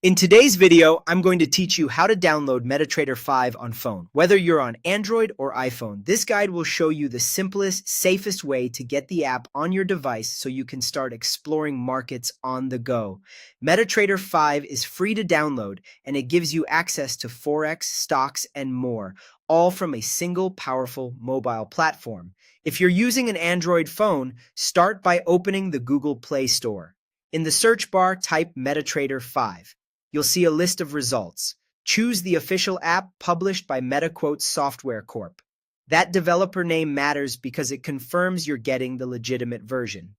In today's video, I'm going to teach you how to download Metatrader 5 on phone. Whether you're on Android or iPhone, this guide will show you the simplest, safest way to get the app on your device so you can start exploring markets on the go. Metatrader 5 is free to download, and it gives you access to Forex, stocks, and more, all from a single powerful mobile platform. If you're using an Android phone, start by opening the Google Play Store. In the search bar, type Metatrader 5. You'll see a list of results. Choose the official app published by Metaquote Software Corp. That developer name matters because it confirms you're getting the legitimate version.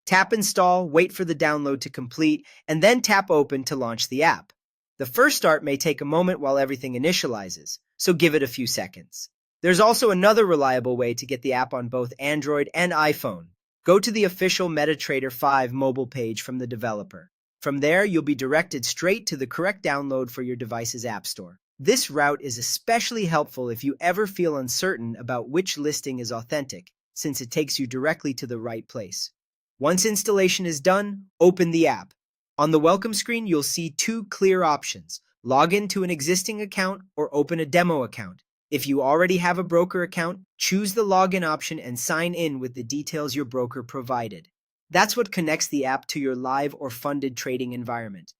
Tap Install, wait for the download to complete, and then tap Open to launch the app. The first start may take a moment while everything initializes, so give it a few seconds. There's also another reliable way to get the app on both Android and iPhone. Go to the official Metatrader 5 mobile page from the developer. From there, you'll be directed straight to the correct download for your device's app store. This route is especially helpful if you ever feel uncertain about which listing is authentic, since it takes you directly to the right place. Once installation is done, open the app. On the welcome screen, you'll see two clear options: log into an existing account or open a demo account. If you already have a broker account, choose the login option and sign in with the details your broker provided. That's what connects the app to your live or funded trading environment.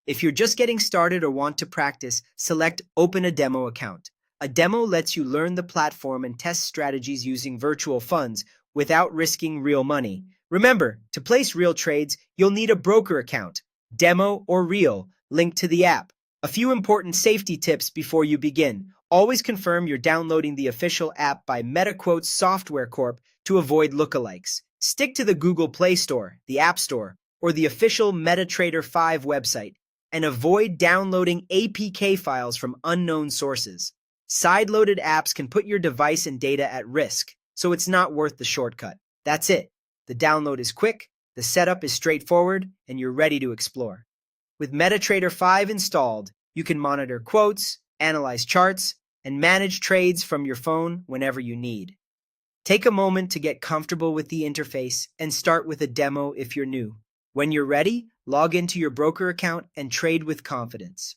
If you're just getting started or want to practice, select Open a Demo Account. A demo lets you learn the platform and test strategies using virtual funds without risking real money. Remember, to place real trades, you'll need a broker account, demo or real, linked to the app. A few important safety tips before you begin. Always confirm you're downloading the official app by Metaquote Software Corp to avoid lookalikes. Stick to the Google Play Store, the App Store, or the official Metatrader 5 website, and avoid downloading APK files from unknown sources. Side-loaded apps can put your device and data at risk, so it's not worth the shortcut. That's it. The download is quick, the setup is straightforward, and you're ready to explore. With Metatrader 5 installed, you can monitor quotes, analyze charts, and manage trades from your phone whenever you need. Take a moment to get comfortable with the interface and start with a demo if you're new. When you're ready, log into your broker account and trade with confidence.